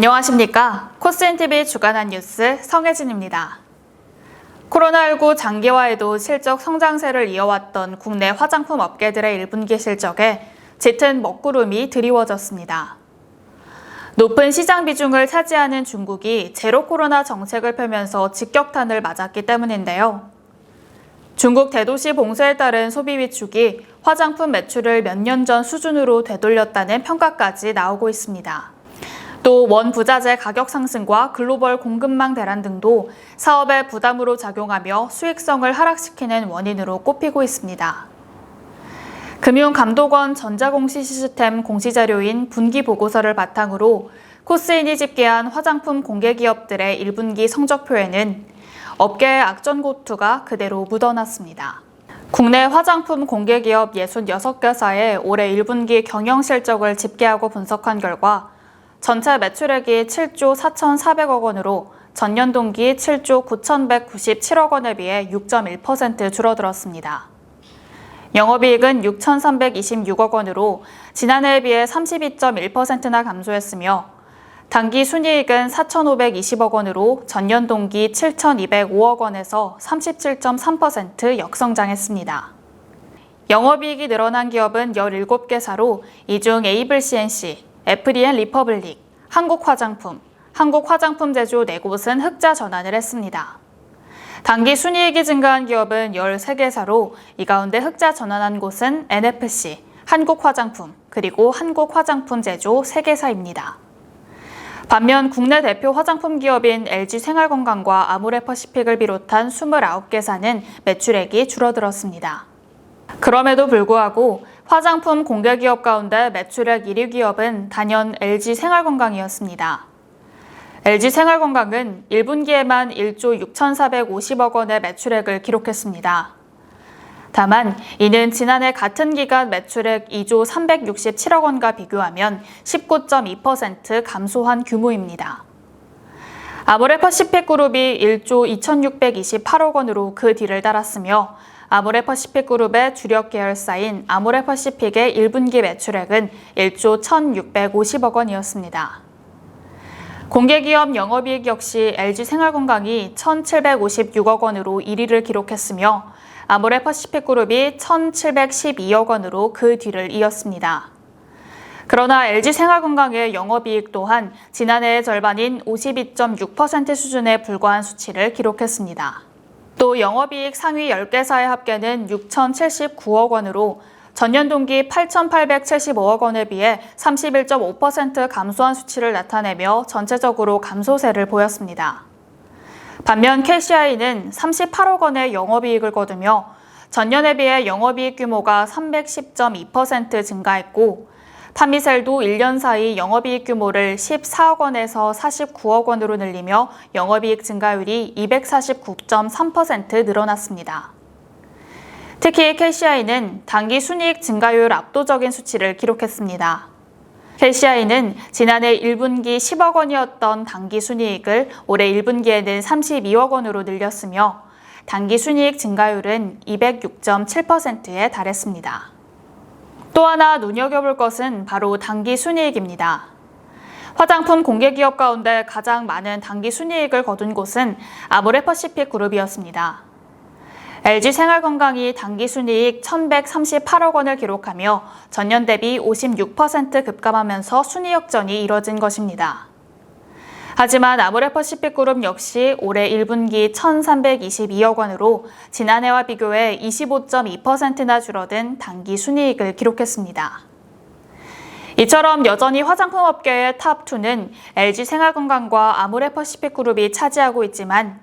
안녕하십니까. 코스인TV 주간한 뉴스 성혜진입니다. 코로나19 장기화에도 실적 성장세를 이어왔던 국내 화장품 업계들의 1분기 실적에 짙은 먹구름이 드리워졌습니다. 높은 시장 비중을 차지하는 중국이 제로 코로나 정책을 펴면서 직격탄을 맞았기 때문인데요. 중국 대도시 봉쇄에 따른 소비 위축이 화장품 매출을 몇 년 전 수준으로 되돌렸다는 평가까지 나오고 있습니다. 또 원부자재 가격 상승과 글로벌 공급망 대란 등도 사업에 부담으로 작용하며 수익성을 하락시키는 원인으로 꼽히고 있습니다. 금융감독원 전자공시 시스템 공시자료인 분기보고서를 바탕으로 코스인이 집계한 화장품 공개기업들의 1분기 성적표에는 업계의 악전고투가 그대로 묻어났습니다. 국내 화장품 공개기업 66개사의 올해 1분기 경영실적을 집계하고 분석한 결과 전체 매출액이 7조 4,400억 원으로 전년 동기 7조 9,197억 원에 비해 6.1% 줄어들었습니다. 영업이익은 6,326억 원으로 지난해에 비해 32.1%나 감소했으며 당기 순이익은 4,520억 원으로 전년 동기 7,205억 원에서 37.3% 역성장했습니다. 영업이익이 늘어난 기업은 17개사로 이 중 에이블 CNC, 애플이앤 리퍼블릭, 한국화장품, 한국화장품 제조 4곳은 흑자 전환을 했습니다. 당기 순이익이 증가한 기업은 13개사로 이 가운데 흑자 전환한 곳은 NFC, 한국화장품, 그리고 한국화장품 제조 3개사입니다. 반면 국내 대표 화장품 기업인 LG생활건강과 아모레퍼시픽을 비롯한 29개사는 매출액이 줄어들었습니다. 그럼에도 불구하고 화장품 공개기업 가운데 매출액 1위 기업은 단연 LG생활건강이었습니다. LG생활건강은 1분기에만 1조 6,450억 원의 매출액을 기록했습니다. 다만 이는 지난해 같은 기간 매출액 2조 367억 원과 비교하면 19.2% 감소한 규모입니다. 아모레퍼시픽그룹이 1조 2,628억 원으로 그 뒤를 따랐으며 아모레퍼시픽그룹의 주력 계열사인 아모레퍼시픽의 1분기 매출액은 1조 1,650억 원이었습니다. 공개기업 영업이익 역시 LG생활건강이 1,756억 원으로 1위를 기록했으며 아모레퍼시픽그룹이 1,712억 원으로 그 뒤를 이었습니다. 그러나 LG생활건강의 영업이익 또한 지난해의 절반인 52.6% 수준에 불과한 수치를 기록했습니다. 또 영업이익 상위 10개사의 합계는 6,079억 원으로 전년 동기 8,875억 원에 비해 31.5% 감소한 수치를 나타내며 전체적으로 감소세를 보였습니다. 반면 KCI는 38억 원의 영업이익을 거두며 전년에 비해 영업이익 규모가 310.2% 증가했고 파미셀도 1년 사이 영업이익 규모를 14억 원에서 49억 원으로 늘리며 영업이익 증가율이 249.3% 늘어났습니다. 특히 KCI는 당기 순이익 증가율 압도적인 수치를 기록했습니다. KCI는 지난해 1분기 10억 원이었던 당기 순이익을 올해 1분기에는 32억 원으로 늘렸으며 당기 순이익 증가율은 206.7%에 달했습니다. 또 하나 눈여겨볼 것은 바로 당기 순이익입니다. 화장품 공개기업 가운데 가장 많은 당기 순이익을 거둔 곳은 아모레퍼시픽 그룹이었습니다. LG생활건강이 당기 순이익 1,138억 원을 기록하며 전년 대비 56% 급감하면서 순위 역전이 이뤄진 것입니다. 하지만 아모레퍼시픽그룹 역시 올해 1분기 1,322억 원으로 지난해와 비교해 25.2%나 줄어든 당기 순이익을 기록했습니다. 이처럼 여전히 화장품 업계의 탑2는 LG생활건강과 아모레퍼시픽그룹이 차지하고 있지만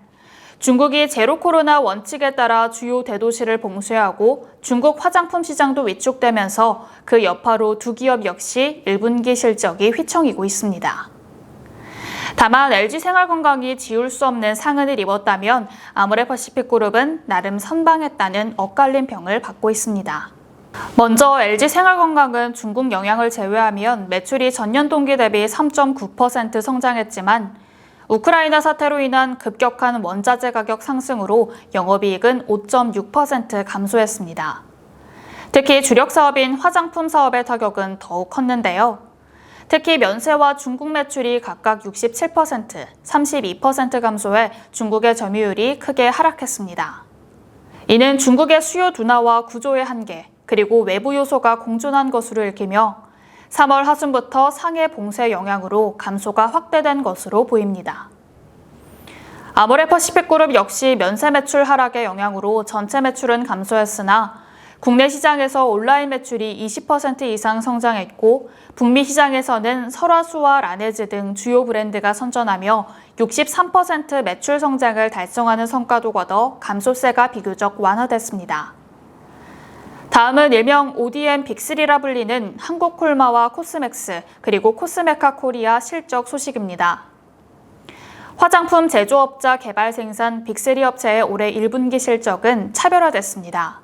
중국이 제로 코로나 원칙에 따라 주요 대도시를 봉쇄하고 중국 화장품 시장도 위축되면서 그 여파로 두 기업 역시 1분기 실적이 휘청이고 있습니다. 다만 LG생활건강이 지울 수 없는 상흔을 입었다면 아모레퍼시픽그룹은 나름 선방했다는 엇갈린 평을 받고 있습니다. 먼저 LG생활건강은 중국 영향을 제외하면 매출이 전년 동기 대비 3.9% 성장했지만 우크라이나 사태로 인한 급격한 원자재 가격 상승으로 영업이익은 5.6% 감소했습니다. 특히 주력 사업인 화장품 사업의 타격은 더욱 컸는데요. 특히 면세와 중국 매출이 각각 67%, 32% 감소해 중국의 점유율이 크게 하락했습니다. 이는 중국의 수요 둔화와 구조의 한계, 그리고 외부 요소가 공존한 것으로 읽히며 3월 하순부터 상해 봉쇄 영향으로 감소가 확대된 것으로 보입니다. 아모레퍼시픽그룹 역시 면세 매출 하락의 영향으로 전체 매출은 감소했으나 국내 시장에서 온라인 매출이 20% 이상 성장했고 북미 시장에서는 설화수와 라네즈 등 주요 브랜드가 선전하며 63% 매출 성장을 달성하는 성과도 거둬 감소세가 비교적 완화됐습니다. 다음은 일명 ODM 빅3라 불리는 한국콜마와 코스맥스 그리고 코스메카 코리아 실적 소식입니다. 화장품 제조업자 개발 생산 빅3 업체의 올해 1분기 실적은 차별화됐습니다.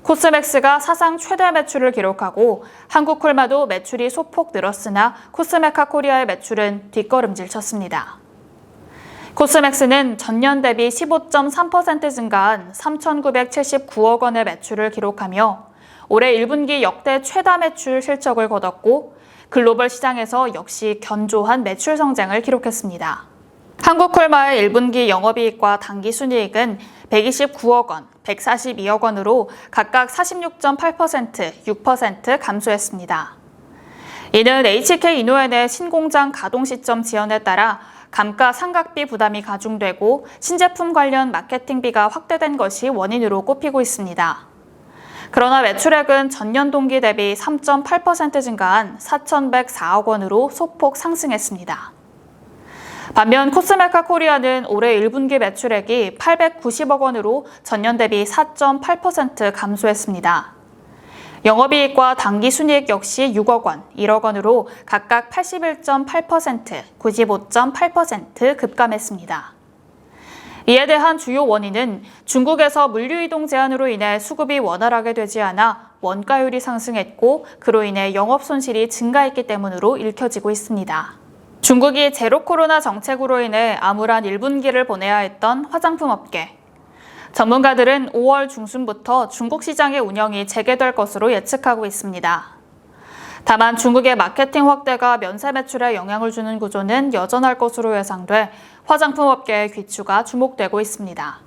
코스맥스가 사상 최대 매출을 기록하고 한국콜마도 매출이 소폭 늘었으나 코스메카 코리아의 매출은 뒷걸음질 쳤습니다. 코스맥스는 전년 대비 15.3% 증가한 3,979억 원의 매출을 기록하며 올해 1분기 역대 최다 매출 실적을 거뒀고 글로벌 시장에서 역시 견조한 매출 성장을 기록했습니다. 한국콜마의 1분기 영업이익과 당기순이익은 129억 원, 142억 원으로 각각 46.8%, 6% 감소했습니다. 이는 HK 이노엔의 신공장 가동 시점 지연에 따라 감가상각비 부담이 가중되고 신제품 관련 마케팅비가 확대된 것이 원인으로 꼽히고 있습니다. 그러나 매출액은 전년 동기 대비 3.8% 증가한 4,104억 원으로 소폭 상승했습니다. 반면 코스메카 코리아는 올해 1분기 매출액이 890억 원으로 전년 대비 4.8% 감소했습니다. 영업이익과 당기순이익 역시 6억 원, 1억 원으로 각각 81.8%, 95.8% 급감했습니다. 이에 대한 주요 원인은 중국에서 물류이동 제한으로 인해 수급이 원활하게 되지 않아 원가율이 상승했고 그로 인해 영업 손실이 증가했기 때문으로 읽혀지고 있습니다. 중국이 제로 코로나 정책으로 인해 암울한 1분기를 보내야 했던 화장품 업계. 전문가들은 5월 중순부터 중국 시장의 운영이 재개될 것으로 예측하고 있습니다. 다만 중국의 마케팅 확대가 면세 매출에 영향을 주는 구조는 여전할 것으로 예상돼 화장품 업계의 귀추가 주목되고 있습니다.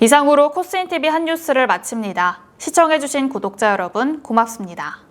이상으로 코스인TV 한 뉴스를 마칩니다. 시청해주신 구독자 여러분 고맙습니다.